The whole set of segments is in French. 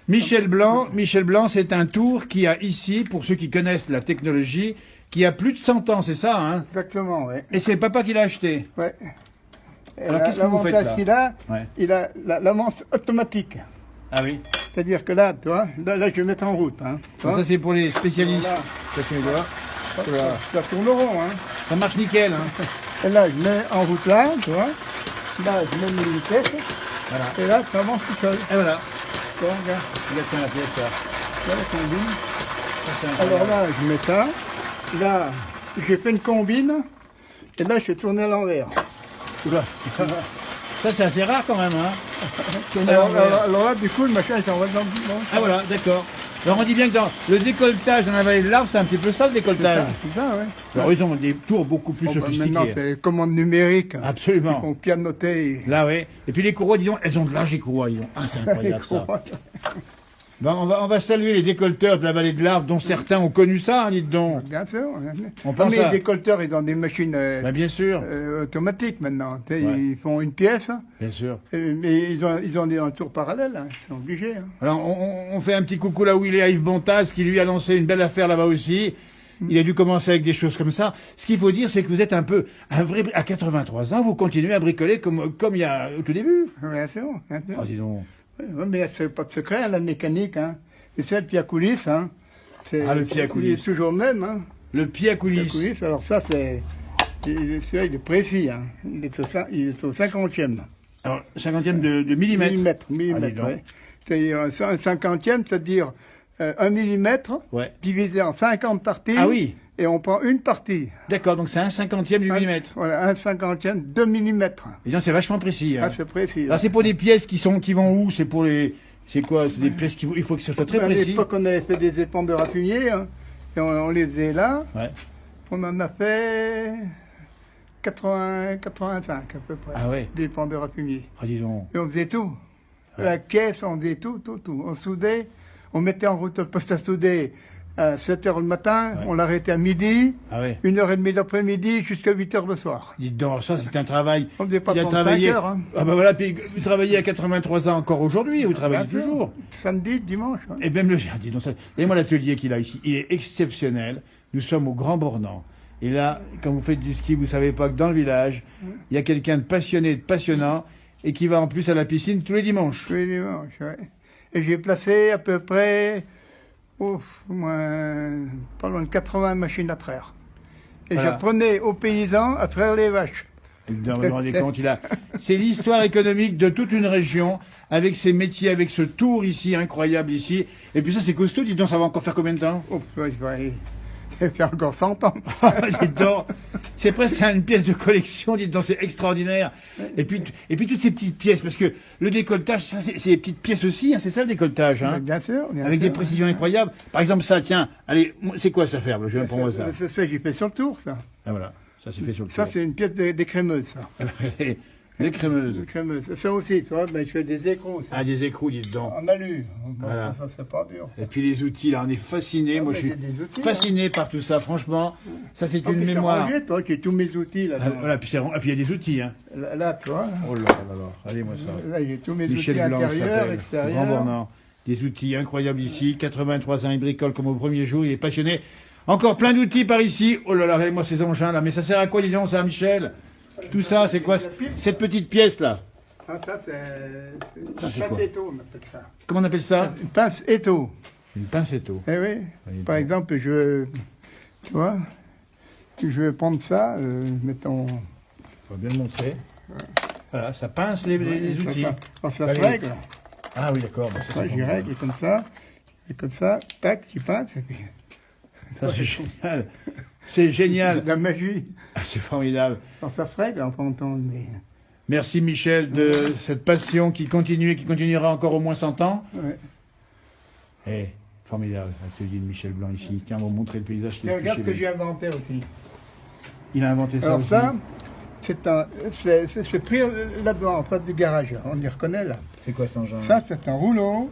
Michel Blanc, c'est un tour qui a ici, pour ceux qui connaissent la technologie, qui a plus de 100 ans, c'est ça, hein? Exactement, oui. Et c'est le papa qui l'a acheté. Oui. Alors qu'est-ce que vous faites là? L'avantage qu'il a, il a l'avance automatique. Ah oui. C'est-à-dire que là, tu vois, là, je vais mettre en route. Hein, ça c'est pour les spécialistes. Ça tourne rond. Hein. Ça marche nickel. Hein. Et là, je mets en route là, tu vois. Là, je mets mes vitesses. Voilà. Et là, ça avance tout seul. Et voilà. Tu vois, regarde. Regarde la pièce là. Là, la combine. Alors là, je mets ça. Là, j'ai fait une combine. Et là, je suis tourné à l'envers. Ça, c'est assez rare quand même. Hein. Alors là, du coup, le machin, il s'en va dans le blanc. Ah voilà, d'accord. Alors on dit bien que dans le décolletage dans la vallée de l'Arve, c'est un petit peu ça le décolletage. C'est ça, oui. Alors ils ont des tours beaucoup plus sophistiqués. Maintenant, c'est commande numérique. Absolument. Ils font pianoter. Là, oui. Et puis les courroies, dis donc, elles ont de l'âge, les courroies. Ah, c'est incroyable ça. Ben, on va saluer les décolleteurs de la vallée de l'Arve, dont certains ont connu ça, hein, dites donc. Bien sûr. On pense mais les décolleteurs, ils ont des machines bien sûr. automatiques maintenant. Ils font une pièce. Bien sûr. Mais ils ont un tour parallèle. Hein. Ils sont obligés. Hein. Alors, on fait un petit coucou là où il est à Yves Bontaz, qui lui a lancé une belle affaire là-bas aussi. Il a dû commencer avec des choses comme ça. Ce qu'il faut dire, c'est que vous êtes un peu un vrai... À 83 ans, vous continuez à bricoler comme il y a au tout début. Bien sûr. Oh, dis donc. Oui, mais c'est pas de secret, hein, la mécanique. Hein. Et c'est le pied à coulisses. Hein. Le pied à coulisses. Il est toujours le même. Hein. Le pied à coulisses. Alors ça, c'est... Celui-là, il est précis. Hein. Il est au 50e. Alors, 50e de millimètre. Millimètre, oui. C'est-à-dire un 50e, c'est-à-dire 1 millimètre divisé en 50 parties. Ah oui. Et on prend une partie. D'accord, donc c'est un 50e du millimètre. Voilà, un 50e de millimètre. Et donc c'est vachement précis. Hein. Ah, c'est précis. Alors c'est pour des pièces qui vont où? C'est pour les... C'est quoi? C'est des pièces il faut que ce soit très précis. À l'époque, on avait fait des épandeurs à fumier, hein, et on les faisait là. Ouais. On en a fait 85 à peu près. Ah ouais. Des épandeurs à fumier. Ah, dis donc. Et on faisait tout. La caisse, on faisait tout. On soudait, on mettait en route le poste à souder à 7h le matin, on l'arrêtait à midi, 1h30 l'après-midi jusqu'à 8h le soir. Dites donc, ça c'est un travail. On ne faisait pas 35 heures. Hein. Ah ben voilà, puis vous travaillez à 83 ans encore aujourd'hui, vous travaillez toujours. Samedi, dimanche. Hein. Et même le dis donc, regardez-moi l'atelier qu'il a ici, il est exceptionnel. Nous sommes au Grand Bornand. Et là, quand vous faites du ski, vous savez pas que dans le village, il y a quelqu'un de passionné, de passionnant, et qui va en plus à la piscine tous les dimanches. Tous les dimanches, oui. Et j'ai placé à peu près... pas loin de 80 machines à traire. Et j'apprenais aux paysans à traire les vaches. Vous vous rendez compte, c'est l'histoire économique de toute une région, avec ses métiers, avec ce tour ici, incroyable ici. Et puis ça, c'est costaud, dites donc, ça va encore faire combien de temps? Ça fait encore 100 ans. Dites donc, c'est presque une pièce de collection, dites donc, c'est extraordinaire. Et puis toutes ces petites pièces, parce que le décolletage, ça, c'est des petites pièces aussi, hein, c'est ça le décolletage, hein. Bien sûr. Avec des précisions incroyables. Par exemple, ça, tiens, allez, c'est quoi ça faire? Je vais pour moi ça. C'est ça que j'ai fait sur le tour, ça. Ah voilà, ça c'est fait sur le tour. Ça, c'est une pièce d'écrémeuse, ça. Des crémeuses. Ça aussi, tu vois, je fais des écrous. Ça. Ah, des écrous, dites donc. En alu. Voilà. Ça, c'est pas dur. Et puis les outils, là, on est fascinés. Moi, je suis fasciné par tout ça, franchement. Ça, c'est une mémoire. Toi, j'ai tous mes outils, là. Voilà, puis il y a des outils, hein. Là, toi. Oh là là là. Allez-moi ça. Là, j'ai tous mes Michel outils Blanc, intérieurs, extérieurs. Grand Bornand. Des outils incroyables ici. 83 ans, il bricole comme au premier jour. Il est passionné. Encore plein d'outils par ici. Oh là là, regardez-moi ces engins, là. Mais ça sert à quoi, dis donc, ça, Michel? Tout ça, c'est quoi cette petite pièce là? Ça, c'est une pince étau, on appelle ça. Comment on appelle ça? Une pince étau. Une pince étau. Eh oui. Par exemple, tu vois, je vais prendre ça, mettons... On va bien le montrer. Voilà, ça pince les outils. Ça se règle. Ah oui, d'accord. Je règle comme ça. Et comme ça, tac, tu pinces. Et puis... Ça, c'est génial. C'est génial. La magie. Ah, c'est formidable. Ça se règle en entendre. Merci Michel de cette passion qui continue et qui continuera encore au moins 100 ans. Ouais. Eh, formidable, l'atelier de Michel Blanc ici. Tiens, on va vous montrer le paysage qu'il a fait. Regarde ce que j'ai inventé aussi. Il a inventé ça Alors aussi. ça, c'est pris là-dedans, en face du garage. On y reconnaît là. C'est quoi cet engin? Ça, c'est un rouleau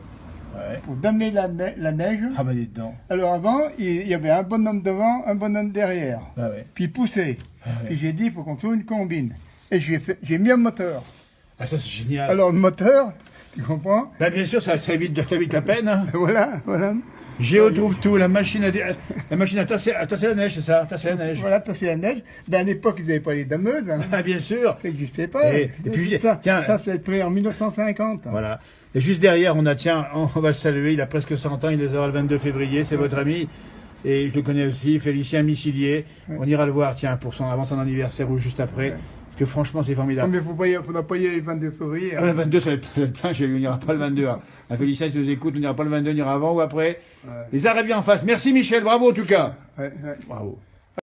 pour damer la neige. Ah bah dites donc. Alors avant, il y avait un bonhomme devant, un bonhomme derrière. Ah ouais. Puis poussé. Ah ouais. Et j'ai dit, il faut qu'on trouve une combine. Et j'ai mis un moteur. Ah, ça, c'est génial. Alors, le moteur, tu comprends? Ben, bien sûr, ça évite la peine. Hein. Voilà, voilà. Géo trouve tout, la machine à tasser la neige, c'est ça, tasser la neige. Voilà, tasser la neige. Ben, à l'époque, ils n'avaient pas les dameuses. Hein. Ah, bien sûr. Ça n'existait pas. Et puis, tiens, ça c'est prêt en 1950. Hein. Voilà. Et juste derrière, on va le saluer, il a presque 100 ans, il les aura le 22 février, c'est votre ami. Et je le connais aussi, Félicien Missilier. Ouais. On ira le voir, tiens, avant son anniversaire ou juste après. Ouais. Parce que franchement, c'est formidable. Non, mais il faudra pas y aller le 22 février. Hein. Ah, le 22, ça va être plein, on n'ira pas le 22. Hein. Félicien, si nous écoute, on n'ira pas le 22, on ira avant ou après. Ouais. Les arrêts bien en face. Merci Michel, bravo en tout cas. Ouais. Bravo.